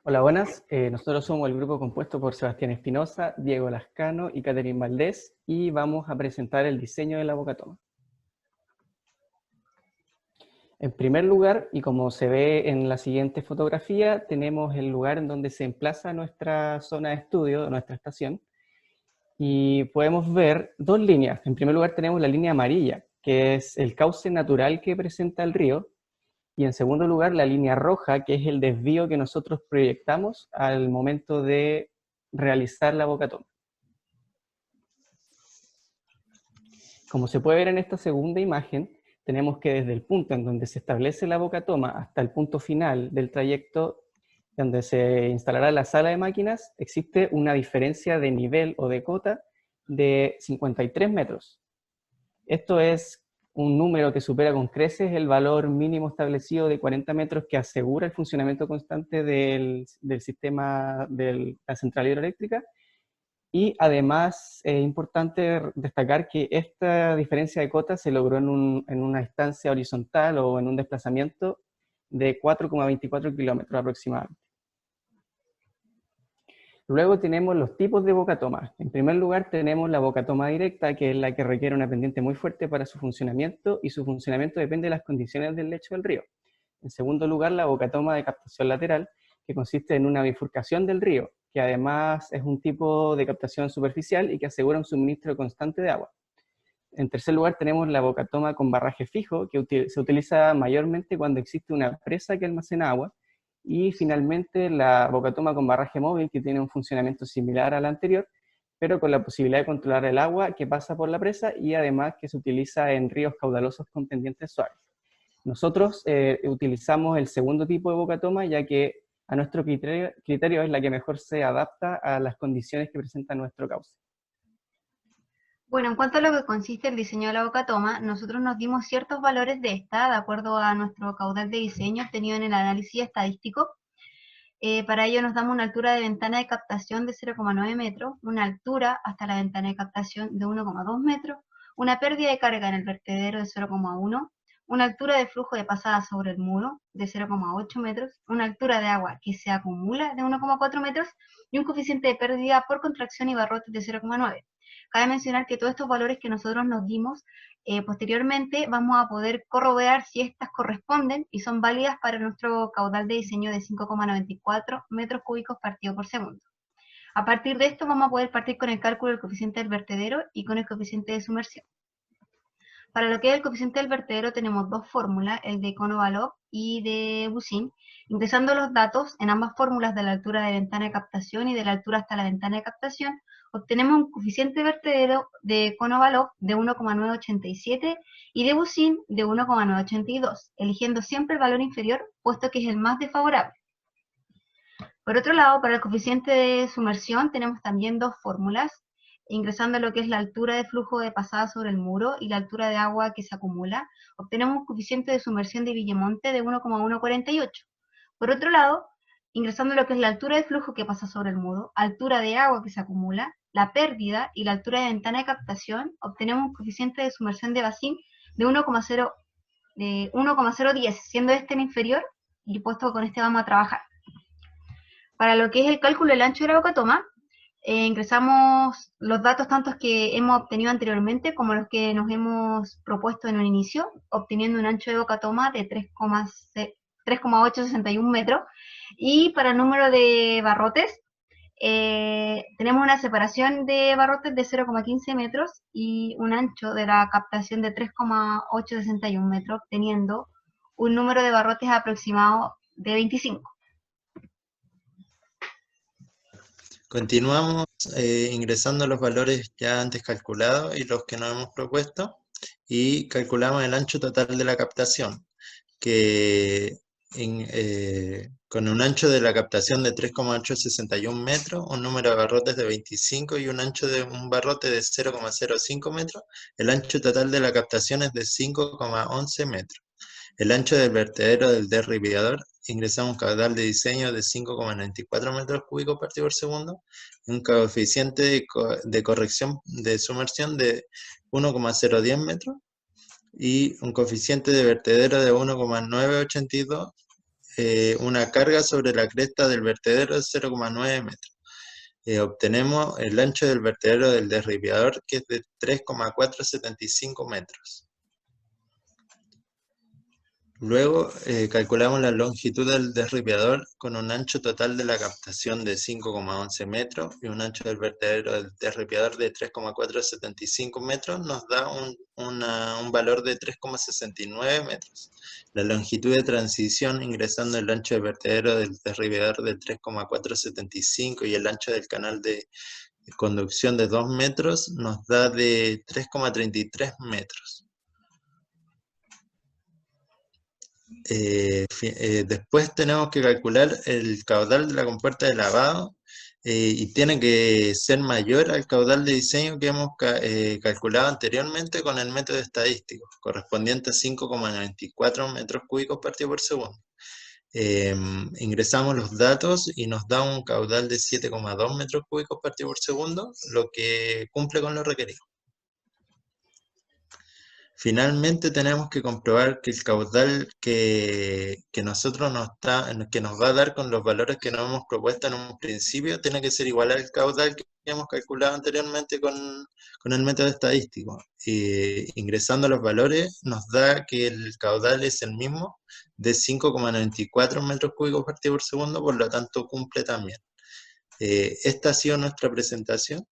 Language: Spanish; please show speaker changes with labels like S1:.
S1: Hola, buenas. Nosotros somos el grupo compuesto por Sebastián Espinosa, Diego Lascano y Catherine Valdés, y vamos a presentar el diseño de la bocatoma. En primer lugar, y como se ve en la siguiente fotografía, tenemos el lugar en donde se emplaza nuestra zona de estudio, nuestra estación, y podemos ver dos líneas. En primer lugar tenemos la línea amarilla, que es el cauce natural que presenta el río, y en segundo lugar la línea roja, que es el desvío que nosotros proyectamos al momento de realizar la bocatoma. Como se puede ver en esta segunda imagen, tenemos que desde el punto en donde se establece la bocatoma hasta el punto final del trayecto donde se instalará la sala de máquinas, existe una diferencia de nivel o de cota de 53 metros. Esto es un número que supera con creces el valor mínimo establecido de 40 metros que asegura el funcionamiento constante del sistema de la central hidroeléctrica. Y además es importante destacar que esta diferencia de cota se logró en una distancia horizontal o en un desplazamiento de 4,24 kilómetros aproximadamente. Luego tenemos los tipos de bocatoma. En primer lugar tenemos la bocatoma directa, que es la que requiere una pendiente muy fuerte para su funcionamiento, y su funcionamiento depende de las condiciones del lecho del río. En segundo lugar, la bocatoma de captación lateral, que consiste en una bifurcación del río, que además es un tipo de captación superficial y que asegura un suministro constante de agua. En tercer lugar tenemos la bocatoma con barraje fijo, que se utiliza mayormente cuando existe una presa que almacena agua. Y finalmente la bocatoma con barraje móvil, que tiene un funcionamiento similar al anterior, pero con la posibilidad de controlar el agua que pasa por la presa y además que se utiliza en ríos caudalosos con pendientes suaves. Nosotros utilizamos el segundo tipo de bocatoma, ya que a nuestro criterio es la que mejor se adapta a las condiciones que presenta nuestro cauce.
S2: Bueno, en cuanto a lo que consiste el diseño de la bocatoma, nosotros nos dimos ciertos valores de esta, de acuerdo a nuestro caudal de diseño obtenido en el análisis estadístico. Para ello nos damos una altura de ventana de captación de 0,9 metros, una altura hasta la ventana de captación de 1,2 metros, una pérdida de carga en el vertedero de 0,1, una altura de flujo de pasada sobre el muro de 0,8 metros, una altura de agua que se acumula de 1,4 metros y un coeficiente de pérdida por contracción y barrotes de 0,9. Cabe mencionar que todos estos valores que nosotros nos dimos, posteriormente vamos a poder corroborar si estas corresponden y son válidas para nuestro caudal de diseño de 5,94 metros cúbicos partido por segundo. A partir de esto vamos a poder partir con el cálculo del coeficiente del vertedero y con el coeficiente de sumersión. Para lo que es el coeficiente del vertedero tenemos dos fórmulas, el de Konovalov y de Buzyn. Ingresando los datos en ambas fórmulas de la altura de ventana de captación y de la altura hasta la ventana de captación, obtenemos un coeficiente vertedero de Konovalov de 1,987 y de Buzyn de 1,982, eligiendo siempre el valor inferior, puesto que es el más desfavorable. Por otro lado, para el coeficiente de sumersión tenemos también dos fórmulas, ingresando lo que es la altura de flujo de pasada sobre el muro y la altura de agua que se acumula, obtenemos un coeficiente de sumersión de Villamonte de 1,148. Por otro lado, ingresando lo que es la altura de flujo que pasa sobre el muro, altura de agua que se acumula, la pérdida y la altura de ventana de captación, obtenemos un coeficiente de sumersión de Buzyn de 1,010, siendo este el inferior, y puesto que con este vamos a trabajar. Para lo que es el cálculo del ancho de la bocatoma, ingresamos los datos tantos que hemos obtenido anteriormente como los que nos hemos propuesto en un inicio, obteniendo un ancho de bocatoma de 3,861 metros. Y para el número de barrotes, tenemos una separación de barrotes de 0,15 metros y un ancho de la captación de 3,861 metros, obteniendo un número de barrotes aproximado de 25.
S3: Continuamos ingresando los valores ya antes calculados y los que nos hemos propuesto, y calculamos el ancho total de la captación, que con un ancho de la captación de 3,861 metros, un número de barrotes de 25 y un ancho de un barrote de 0,05 metros, el ancho total de la captación es de 5,11 metros. El ancho del vertedero del derribador, ingresamos un caudal de diseño de 5,94 metros cúbicos partido por segundo, un coeficiente de corrección de sumersión de 1,010 metros y un coeficiente de vertedero de 1,982, una carga sobre la cresta del vertedero de 0,9 metros. Obtenemos el ancho del vertedero del derribador, que es de 3,475 metros. Luego calculamos la longitud del derribador con un ancho total de la captación de 5,11 metros y un ancho del vertedero del derribador de 3,475 metros, nos da un valor de 3,69 metros. La longitud de transición ingresando el ancho del vertedero del derribador de 3,475 y el ancho del canal de conducción de 2 metros nos da de 3,33 metros. Después tenemos que calcular el caudal de la compuerta de lavado y tiene que ser mayor al caudal de diseño que hemos calculado anteriormente con el método estadístico, correspondiente a 5,94 metros cúbicos partido por segundo. Ingresamos los datos y nos da un caudal de 7,2 metros cúbicos partido por segundo, lo que cumple con lo requerido. Finalmente tenemos que comprobar que el caudal que nos va a dar con los valores que nos hemos propuesto en un principio tiene que ser igual al caudal que hemos calculado anteriormente con el método estadístico. Ingresando los valores nos da que el caudal es el mismo, de 5,94 metros cúbicos partido por segundo, por lo tanto cumple también. Esta ha sido nuestra presentación.